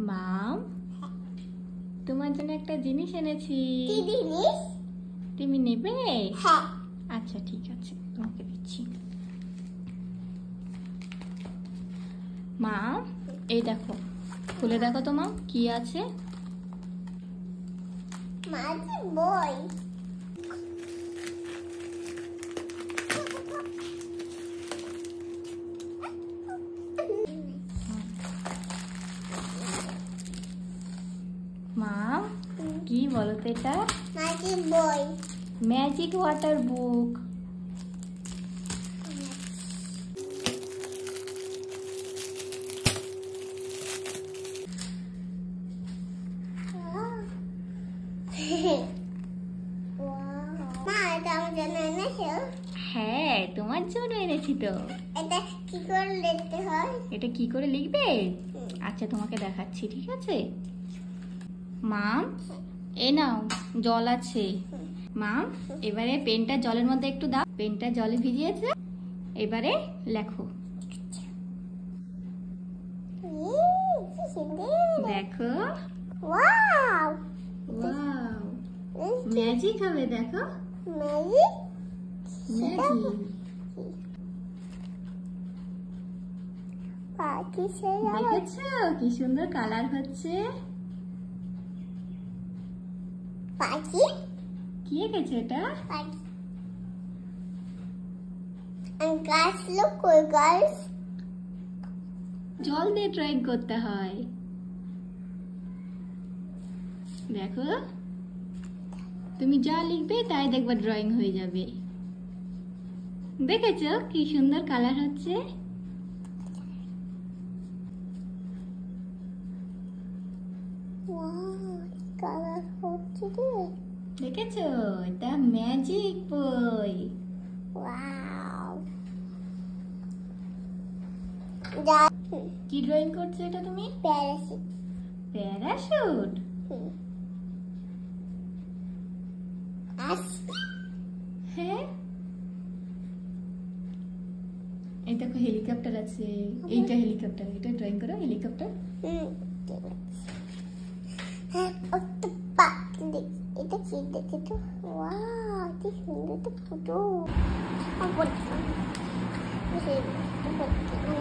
মাম, তোমার জন্য একটা জিনিস এনেছি। কি জিনিস? তুমি নেবে? হ্যাঁ। আচ্ছা ঠিক আছে, তোমাকে দিচ্ছি। মা, এই দেখো, খুলে দেখো তো মা, কি আছে? মাঝি বই। মা, কি বলো তো এটা? মাঝি বই। ম্যাজিক ওয়াটার বুক। মা, এটা আমার জন্য এনেছো? হ্যাঁ, তোমার জন্য এনেছি তো। এটা কি করে লিখতে হয়? এটা কি করে লিখবে? আচ্ছা তোমাকে দেখাচ্ছি, ঠিক আছে? মাম, এ নাও, জল আছে। মাম, এবারে পেনটা জলের মধ্যে একটু দাও। পেনটা জলে ভিজিয়েছে, এবারে লেখো। কি সুন্দর। দেখো, ওয়াও। ওয়াও, ম্যাজিক হবে, দেখো, ম্যাজিক। ম্যাজিক। পাখি সেরা। দেখেছো কি সুন্দর কালার হচ্ছে? পাখি? কি এঁকেছে এটা? পাখি। And guys, look, cool guys. জল দিয়ে ড্রয়িং করতে হয়। দেখো, তুমি যা লিখবে তাই দেখবা ড্রয়িং হয়ে যাবে। দেখেছো কি সুন্দর কালার হচ্ছে? Wow, কালার হচ্ছে রে। দেখেছো, এটা ম্যাজিক বই। Wow. কি ড্রয়িং করছো এটা তুমি? প্যারাসিট। প্যারাশুট? হ্যাঁ, এই দেখো হেলিকপ্টার আছে। এইটা হেলিকপ্টার, এটা ড্রয়িং করো হেলিকপ্টার। এটা কি দেখে তো? ওয়াও, কি সুন্দর তো ফটো। এরকম করো।